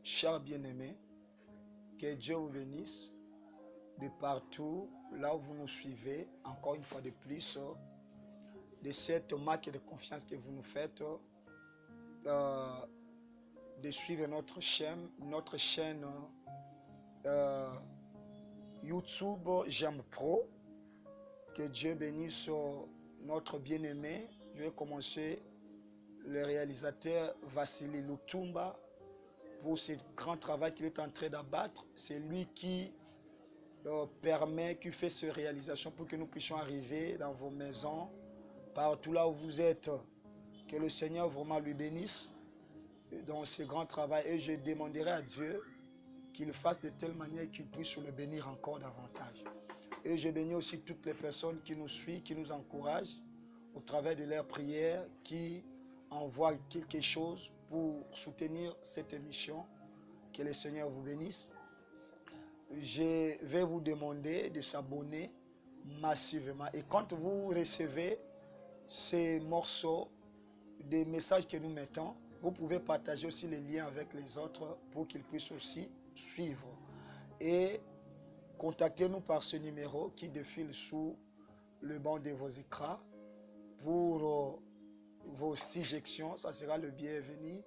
chers bien-aimés, que Dieu vous bénisse de partout, là où vous nous suivez, encore une fois de plus, de cette marque de confiance que vous nous faites, de suivre notre chaîne YouTube J'aime Pro. Que Dieu bénisse notre bien-aimé. Je vais commencer le réalisateur Vassili Lutumba pour ce grand travail qu'il est en train d'abattre. C'est lui qui qui fait cette réalisation pour que nous puissions arriver dans vos maisons, partout là où vous êtes. Que le Seigneur vraiment lui bénisse dans ce grand travail. Et je demanderai à Dieu qu'il fasse de telle manière qu'il puisse le bénir encore davantage. Et je bénis aussi toutes les personnes qui nous suivent, qui nous encouragent au travers de leurs prières, qui envoient quelque chose pour soutenir cette émission. Que le Seigneur vous bénisse. Je vais vous demander de s'abonner massivement. Et quand vous recevez ces morceaux, des messages que nous mettons, vous pouvez partager aussi les liens avec les autres pour qu'ils puissent aussi suivre. Et contactez-nous par ce numéro qui défile sous le banc de vos écrans pour vos suggestions. Ça sera le bienvenu.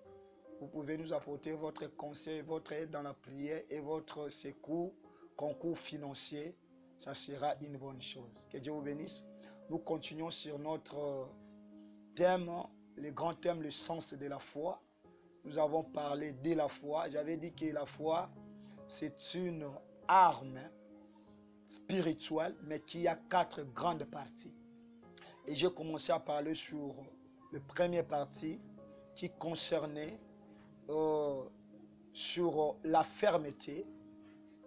Vous pouvez nous apporter votre conseil, votre aide dans la prière et votre secours, concours financier. Ça sera une bonne chose. Que Dieu vous bénisse. Nous continuons sur notre thème, le grand thème, le sens de la foi. Nous avons parlé de la foi. J'avais dit que la foi, c'est une arme spirituelle, mais qui a 4 grandes parties. Et j'ai commencé à parler sur la première partie qui concernait sur la fermeté.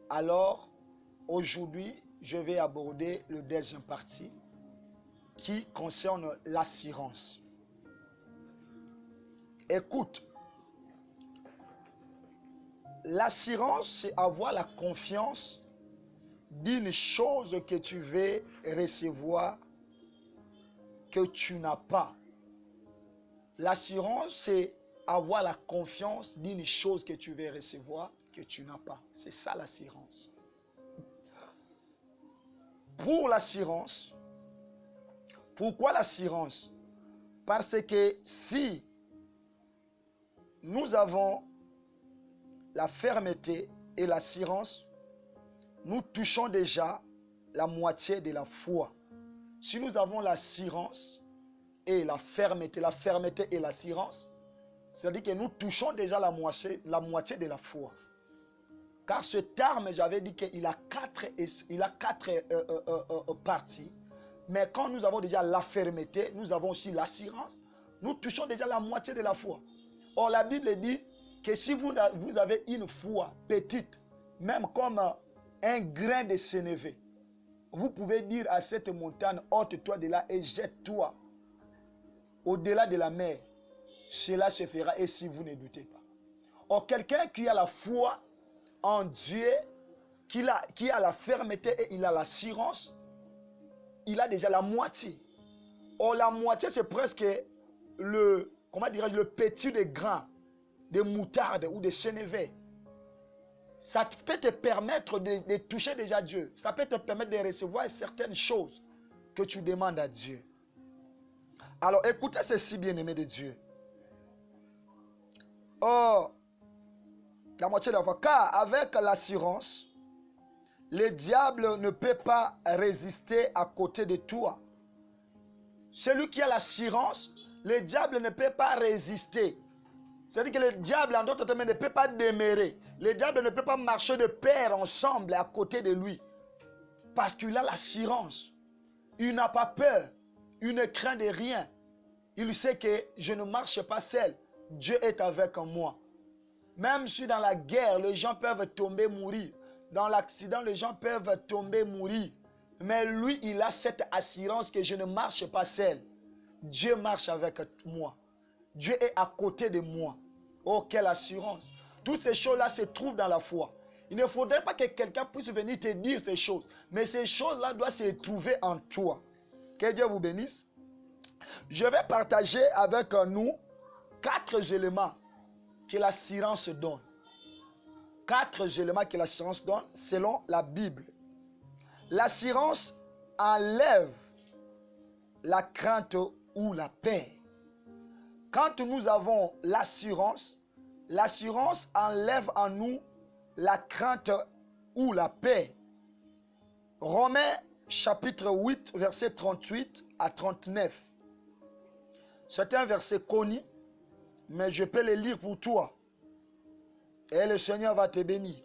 Alors, aujourd'hui, je vais aborder le deuxième partie qui concerne l'assurance. Écoute, l'assurance, c'est avoir la confiance d'une chose que tu veux recevoir que tu n'as pas. L'assurance, c'est avoir la confiance d'une chose que tu veux recevoir que tu n'as pas. C'est ça l'assurance. Pour l'assurance, pourquoi l'assurance? Parce que si nous avons la fermeté et l'assurance, nous touchons déjà la moitié de la foi. Si nous avons l'assurance et la fermeté et l'assurance, c'est-à-dire que nous touchons déjà la moitié de la foi. Car ce terme, j'avais dit qu'il a quatre parties. Mais quand nous avons déjà la fermeté, nous avons aussi l'assurance, nous touchons déjà la moitié de la foi. Or, la Bible dit que si vous avez une foi petite, même comme un grain de sénévé, vous pouvez dire à cette montagne, ôte-toi de là et jette-toi au-delà de la mer. Cela se fera et si vous ne doutez pas. Or, quelqu'un qui a la foi en Dieu, qui a la fermeté et il a l'assurance, il a déjà la moitié. Or, la moitié, c'est presque le petit de grain de moutarde ou de sénévé. Ça peut te permettre de toucher déjà Dieu. Ça peut te permettre de recevoir certaines choses que tu demandes à Dieu. Alors, écoutez ceci, bien-aimé de Dieu. Oh, la moitié de la foi. Car avec l'assurance, le diable ne peut pas résister à côté de toi. Celui qui a l'assurance, le diable ne peut pas résister. C'est-à-dire que le diable, en d'autres termes, ne peut pas demeurer. Le diable ne peut pas marcher de pair ensemble à côté de lui. Parce qu'il a l'assurance. Il n'a pas peur. Il ne craint de rien. Il sait que je ne marche pas seul. Dieu est avec moi. Même si dans la guerre, les gens peuvent tomber, mourir. Dans l'accident, les gens peuvent tomber, mourir. Mais lui, il a cette assurance que je ne marche pas seul. Dieu marche avec moi. Dieu est à côté de moi. Oh, quelle assurance. Toutes ces choses-là se trouvent dans la foi. Il ne faudrait pas que quelqu'un puisse venir te dire ces choses. Mais ces choses-là doivent se trouver en toi. Que Dieu vous bénisse. Je vais partager avec nous 4 éléments que l'assurance donne. 4 éléments que l'assurance donne selon la Bible. L'assurance enlève la crainte ou la paix. Quand nous avons l'assurance, l'assurance enlève en nous la crainte ou la paix. Romains chapitre 8, verset 38 à 39. C'est un verset connu, mais je peux le lire pour toi. Et le Seigneur va te bénir.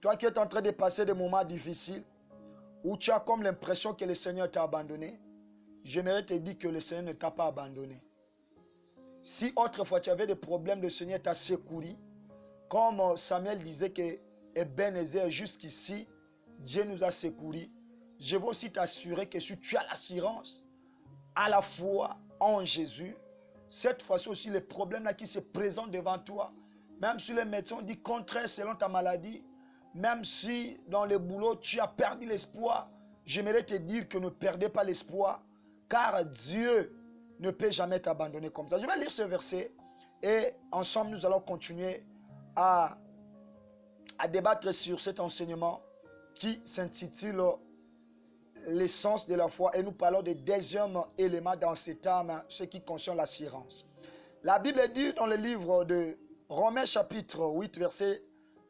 Toi qui es en train de passer des moments difficiles, où tu as comme l'impression que le Seigneur t'a abandonné, j'aimerais te dire que le Seigneur ne t'a pas abandonné. Si autrefois tu avais des problèmes, le Seigneur t'a secouru, comme Samuel disait que Ebenezer jusqu'ici, Dieu nous a secourus. Je veux aussi t'assurer que si tu as l'assurance, à la foi en Jésus, cette fois-ci aussi les problèmes là qui se présentent devant toi, même si les médecins disent contraire selon ta maladie, même si dans le boulot tu as perdu l'espoir, j'aimerais te dire que ne perdez pas l'espoir, car Dieu ne peut jamais t'abandonner comme ça. Je vais lire ce verset et ensemble nous allons continuer à débattre sur cet enseignement qui s'intitule l'essence de la foi et nous parlons des deuxième éléments dans cet âme, ce qui concerne l'assurance. La Bible dit dans le livre de Romains chapitre 8 verset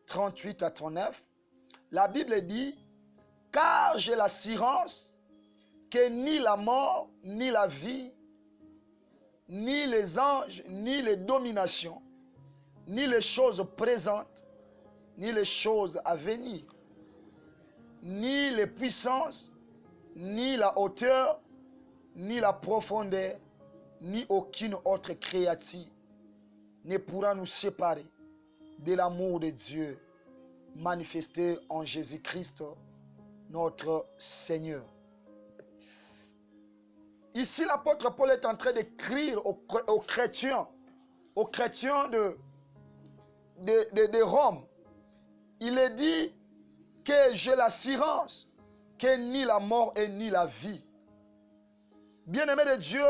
38 à 39, la Bible dit « Car j'ai l'assurance que ni la mort, ni la vie, ni les anges, ni les dominations, ni les choses présentes, ni les choses à venir, ni les puissances, ni la hauteur, ni la profondeur, ni aucune autre créature ne pourra nous séparer de l'amour de Dieu manifesté en Jésus-Christ, notre Seigneur. » Ici, l'apôtre Paul est en train d'écrire aux chrétiens de Rome. Il est dit que j'ai l'assurance que ni la mort et ni la vie, bien-aimé de Dieu,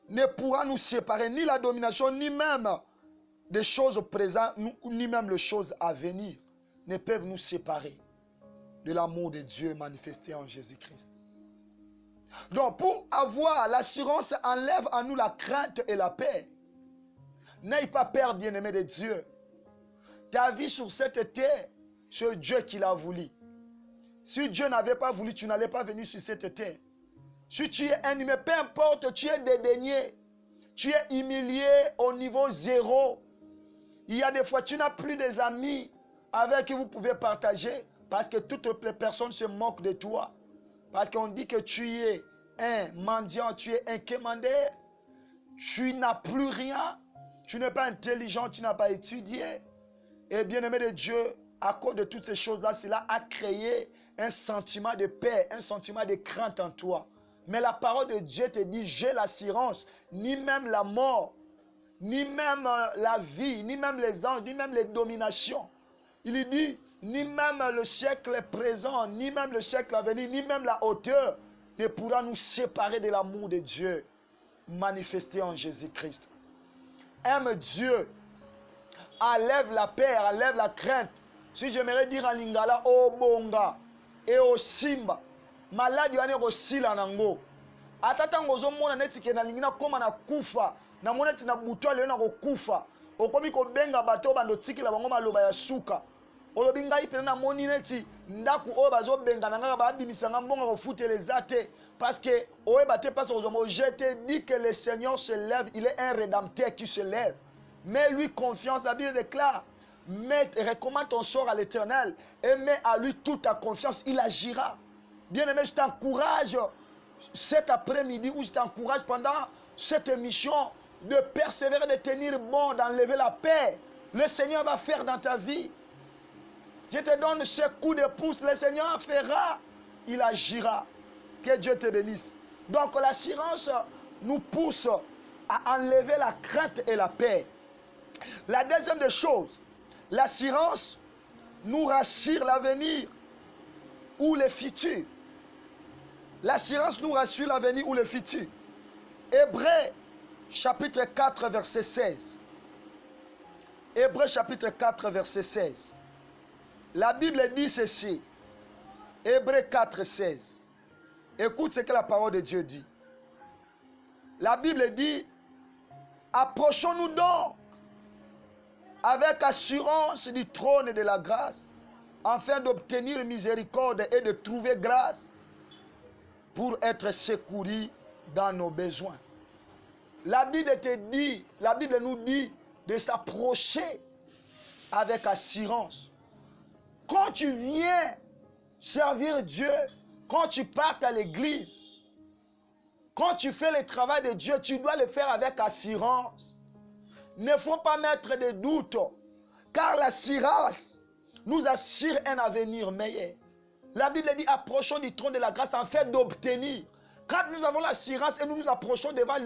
ne pourra nous séparer, ni la domination, ni même des choses présentes, ni même les choses à venir, ne peuvent nous séparer de l'amour de Dieu manifesté en Jésus-Christ. Donc, pour avoir l'assurance, enlève en nous la crainte et la paix. N'aie pas peur, bien-aimé de Dieu. Ta vie sur cette terre, c'est Dieu qui l'a voulu. Si Dieu n'avait pas voulu, tu n'allais pas venir sur cette terre. Si tu es un humain, peu importe, tu es dédaigné, tu es humilié au niveau 0. Il y a des fois, tu n'as plus des amis avec qui vous pouvez partager parce que toutes les personnes se moquent de toi. Parce qu'on dit que tu es un mendiant, tu es un quémandé, tu n'as plus rien, tu n'es pas intelligent, tu n'as pas étudié. Et bien-aimé de Dieu, à cause de toutes ces choses-là, cela a créé un sentiment de paix, un sentiment de crainte en toi. Mais la parole de Dieu te dit, j'ai l'assurance, ni même la mort, ni même la vie, ni même les anges, ni même les dominations. Il dit, ni même le siècle présent, ni même le siècle à venir, ni même la hauteur ne pourra nous séparer de l'amour de Dieu manifesté en Jésus-Christ. Aime Dieu, enlève la paix, enlève la crainte. Si j'aimerais dire en lingala, oh bonga, et au simba, maladi wane ko sila nango. Atata ngozo mona neti ke na lingina koma na kufa, na mona neti na buto le na ko kufa. Okomi ko benga bato bando tikila bango maloba ya suka. Olobi ngai pe na moni neti ndaku o bazo benga na ngaka ba bimisanga mbonga ko futela te parce que oyeba te parce que je te dis que le Seigneur se lève, il est un rédempteur qui se lève. Mets lui confiance, la Bible déclare. Recommande ton sort à l'Éternel et mets à lui toute ta confiance, il agira. Bien-aimé, je t'encourage cet après-midi ou je t'encourage pendant cette émission de persévérer, de tenir bon, d'enlever la paix. Le Seigneur va faire dans ta vie. Je te donne ce coup de pouce, le Seigneur fera, il agira. Que Dieu te bénisse. Donc l'assurance nous pousse à enlever la crainte et la paix. La deuxième des choses, l'assurance nous rassure l'avenir ou le futur. L'assurance nous rassure l'avenir ou le futur. Hébreux chapitre 4 verset 16. Hébreux chapitre 4 verset 16. La Bible dit ceci. Hébreux 4, 16. Écoute ce que la parole de Dieu dit. La Bible dit, approchons-nous donc avec assurance du trône de la grâce, afin d'obtenir miséricorde et de trouver grâce pour être secourus dans nos besoins. La Bible nous dit de s'approcher avec assurance. Quand tu viens servir Dieu, quand tu pars à l'église, quand tu fais le travail de Dieu, tu dois le faire avec assurance. Ne faut pas mettre de doute, car l'assurance nous assure un avenir meilleur. La Bible dit, approchons du trône de la grâce afin d'obtenir. Quand nous avons l'assurance et nous nous approchons devant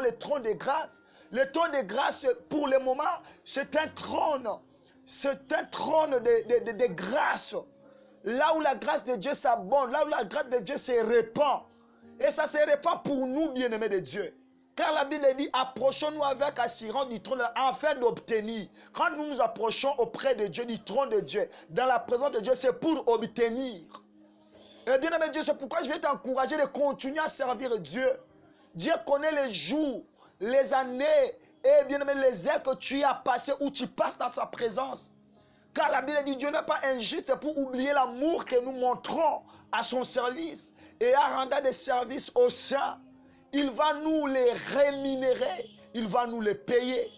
le trône de grâce, le trône de grâce, pour le moment, c'est un trône. C'est un trône de grâce. Là où la grâce de Dieu s'abonde, là où la grâce de Dieu se répand. Et ça se répand pour nous, bien-aimés de Dieu. Car la Bible dit, approchons-nous avec assurance du trône afin d'obtenir. Quand nous nous approchons auprès de Dieu, du trône de Dieu, dans la présence de Dieu, c'est pour obtenir. Et bien aimé Dieu, c'est pourquoi je vais t'encourager de continuer à servir Dieu. Dieu connaît les jours, les années, et bien aimé les heures que tu as passées, où tu passes dans sa présence. Car la Bible dit, Dieu n'est pas injuste pour oublier l'amour que nous montrons à son service. Et à rendre des services aux saints. Il va nous les rémunérer. Il va nous les payer.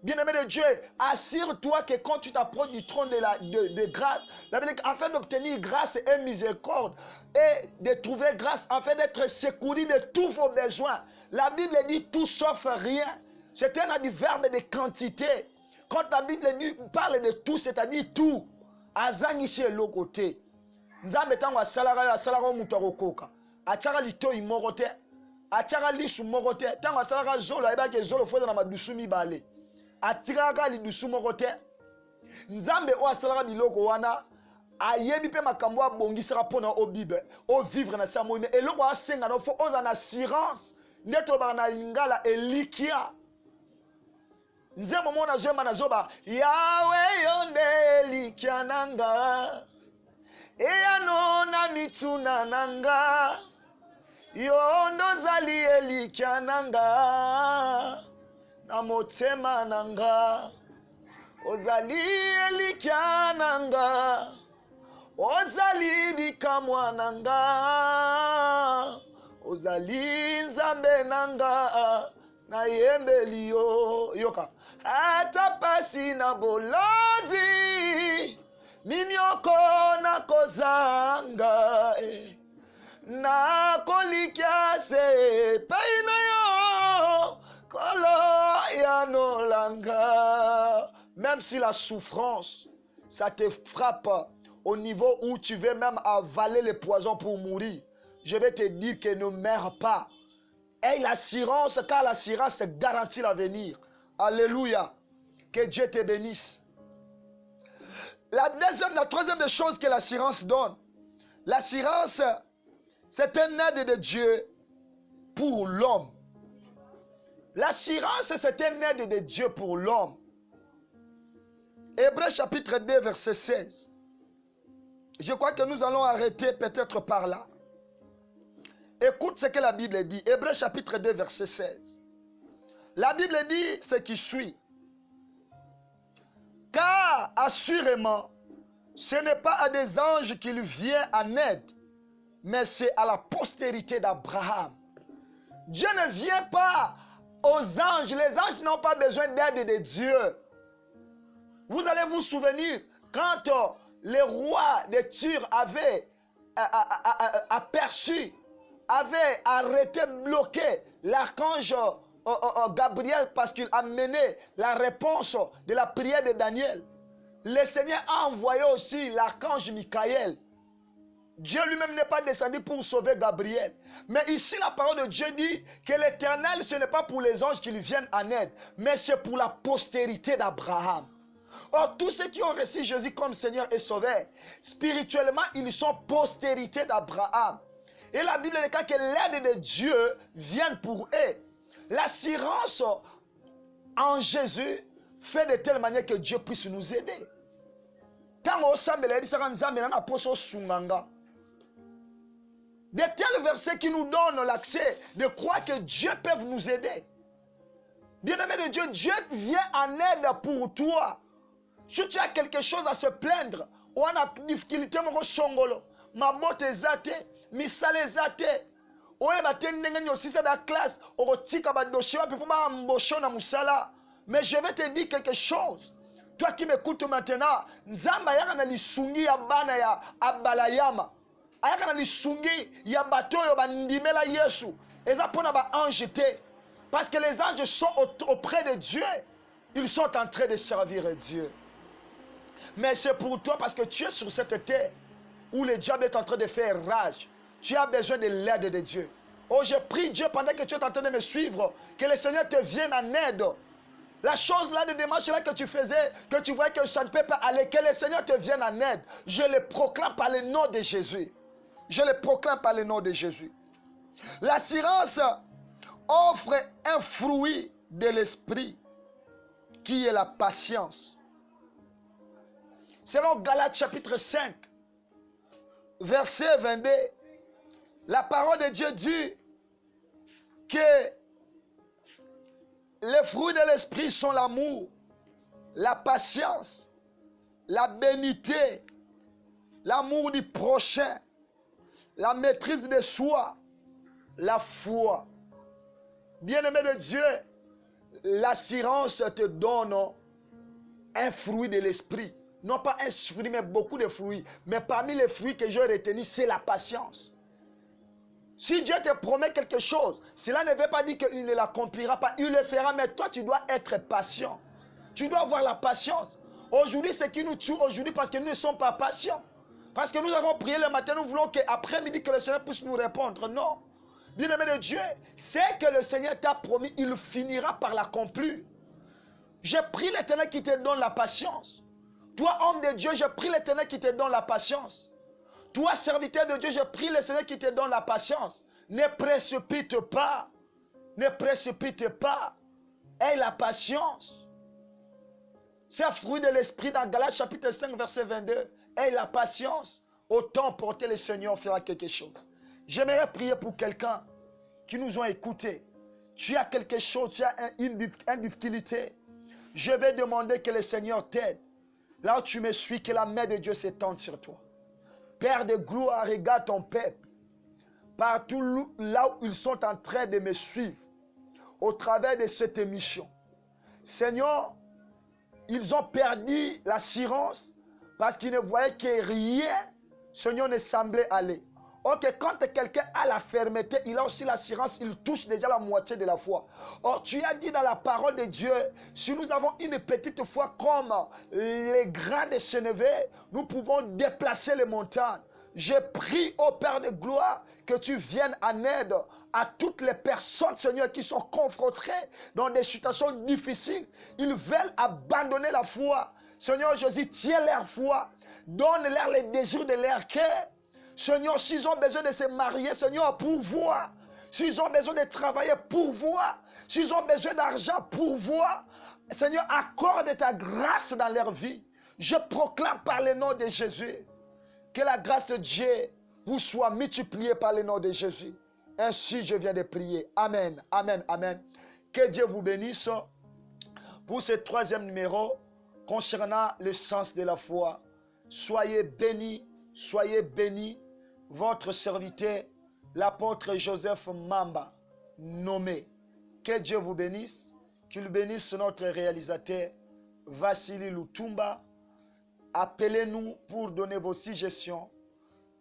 Bien-aimé de Dieu, assure-toi que quand tu t'approches du trône de grâce, la Bible dit afin d'obtenir grâce et miséricorde, et de trouver grâce, afin d'être secouru de tous vos besoins. La Bible dit tout sauf rien. C'est un adverbe de quantité. Quand la Bible parle de tout, c'est-à-dire tout, azangishi le côté. Nzambe tango asalara mutu akokoka. Atiaka litoi moko te. Atiaka lisu moko te. Tango asalaka zolo ayebaki zolo foza na madusu mibale. Atikaka lidusu moko te. Nzambe o asalaka biloko wana ayebi pe makambo abongisaka mpona obibe ovivre na samo me eloko asenga no fo oza na assurance nde tolobaka na lingala elikia. Nzembo mona zemba na zoba Yawe yonde elikia nanga eyano na mituna nanga yondo zali elikia nanga na motema nanga ozali elikia nanga ozali bikamwa nanga ozali nzambe nanga na yembeli yo yoka ata pasi na bolozi nini okona kozanga na kolikia se paina yo kolo ya nolanga. Même si la souffrance ça te frappe au niveau où tu veux même avaler le poison pour mourir, je vais te dire que ne meurs pas. Aie l'assurance, car l'assurance garantit l'avenir. Alléluia. Que Dieu te bénisse. La troisième des choses que l'assurance donne, l'assurance, c'est un aide de Dieu pour l'homme. L'assurance, c'est un aide de Dieu pour l'homme. Hébreux chapitre 2, verset 16. Je crois que nous allons arrêter peut-être par là. Écoute ce que la Bible dit. Hébreux chapitre 2, verset 16. La Bible dit ce qui suit. Car assurément, ce n'est pas à des anges qu'il vient en aide, mais c'est à la postérité d'Abraham. Dieu ne vient pas aux anges. Les anges n'ont pas besoin d'aide de Dieu. Vous allez vous souvenir, quand le roi de Tyr avait aperçu, avait arrêté, bloqué l'archange Gabriel parce qu'il a mené la réponse de la prière de Daniel. Le Seigneur a envoyé aussi l'archange Michael. Dieu lui-même n'est pas descendu pour sauver Gabriel. Mais ici, la parole de Dieu dit que l'Éternel, ce n'est pas pour les anges qui lui viennent en aide, mais c'est pour la postérité d'Abraham. Or, tous ceux qui ont reçu Jésus comme Seigneur et Sauveur, spirituellement, ils sont postérité d'Abraham. Et la Bible dit que l'aide de Dieu vient pour eux. L'assurance en Jésus fait de telle manière que Dieu puisse nous aider. Tango osambela ebisaka nzambe na poso sunganga. De tels versets qui nous donnent l'accès de croire que Dieu peut nous aider. Bien-aimé de Dieu, Dieu vient en aide pour toi. Si tu as quelque chose à se plaindre, ou on a difficulté, ma botte zate, misale zate, ou on a tendu aussi dans la classe, ou tika badoshi, mais je vais te dire quelque chose. Toi qui m'écoutes maintenant, Nzamba yana lisungi ya bana ya abalayama. Ayaka na lisungi ya bato yo bandimela Yesu. Eza pona ba ange te. Parce que les anges sont auprès de Dieu. Ils sont en train de servir Dieu. Mais c'est pour toi parce que tu es sur cette terre où le diable est en train de faire rage. Tu as besoin de l'aide de Dieu. Oh, je prie Dieu pendant que tu es en train de me suivre, que le Seigneur te vienne en aide. La chose là, de démarche là que tu faisais, que tu voyais que ça ne peut pas aller, que le Seigneur te vienne en aide. Je le proclame par le nom de Jésus. Je le proclame par le nom de Jésus. L'assurance offre un fruit de l'esprit qui est la patience. Selon Galates chapitre 5, verset 22, la parole de Dieu dit que les fruits de l'esprit sont l'amour, la patience, la bénité, l'amour du prochain, la maîtrise de soi, la foi. Bien-aimé de Dieu, l'assurance te donne un fruit de l'esprit. Non pas un fruit, mais beaucoup de fruits. Mais parmi les fruits que j'ai retenus, c'est la patience. Si Dieu te promet quelque chose, cela ne veut pas dire qu'il ne l'accomplira pas. Il le fera, mais toi, tu dois être patient. Tu dois avoir la patience. Aujourd'hui, ce qui nous tue aujourd'hui, parce que nous ne sommes pas patients. Parce que nous avons prié le matin, nous voulons qu'après-midi, que le Seigneur puisse nous répondre. Non. Bien-aimé de Dieu, c'est que le Seigneur t'a promis, il finira par l'accomplir. J'ai pris l'Éternel qui te donne la patience. Toi, homme de Dieu, j'ai pris l'Éternel qui te donne la patience. Toi, serviteur de Dieu, j'ai pris le Seigneur qui te donne la patience. Ne précipite pas. Ne précipite pas. Aie la patience. C'est un fruit de l'esprit dans Galates chapitre 5, verset 22. Aie la patience. Autant porter le Seigneur fera quelque chose. J'aimerais prier pour quelqu'un qui nous a écoutés. Tu as quelque chose, tu as une difficulté. Je vais demander que le Seigneur t'aide. Là où tu me suis, que la main de Dieu s'étende sur toi. Père de gloire, regarde ton peuple. Partout là où ils sont en train de me suivre, au travers de cette émission. Seigneur, ils ont perdu l'assurance parce qu'ils ne voyaient que rien, Seigneur, ne semblait aller. Ok, quand quelqu'un a la fermeté, il a aussi l'assurance, il touche déjà la moitié de la foi. Or, tu as dit dans la parole de Dieu, si nous avons une petite foi comme les grains de sénévé, nous pouvons déplacer les montagnes. Je prie au Père de gloire que tu viennes en aide à toutes les personnes, Seigneur, qui sont confrontées dans des situations difficiles. Ils veulent abandonner la foi. Seigneur Jésus, tiens leur foi. Donne-leur les désirs de leur cœur. Seigneur, s'ils ont besoin de se marier, Seigneur, pourvois. S'ils ont besoin de travailler, pourvois. S'ils ont besoin d'argent, pourvois. Seigneur, accorde ta grâce dans leur vie. Je proclame par le nom de Jésus que la grâce de Dieu vous soit multipliée par le nom de Jésus. Ainsi, je viens de prier. Amen, amen, amen. Que Dieu vous bénisse pour ce troisième numéro concernant le sens de la foi. Soyez bénis, soyez bénis. Votre serviteur, l'apôtre Joseph Mamba, nommé. Que Dieu vous bénisse, qu'il bénisse notre réalisateur, Vassili Lutumba. Appelez-nous pour donner vos suggestions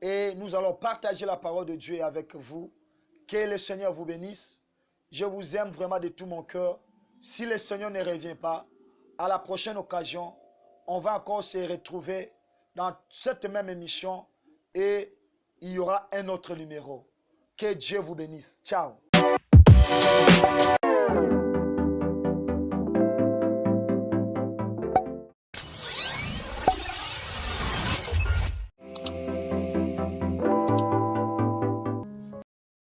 et nous allons partager la parole de Dieu avec vous. Que le Seigneur vous bénisse. Je vous aime vraiment de tout mon cœur. Si le Seigneur ne revient pas, à la prochaine occasion, on va encore se retrouver dans cette même émission et il y aura un autre numéro. Que Dieu vous bénisse. Ciao.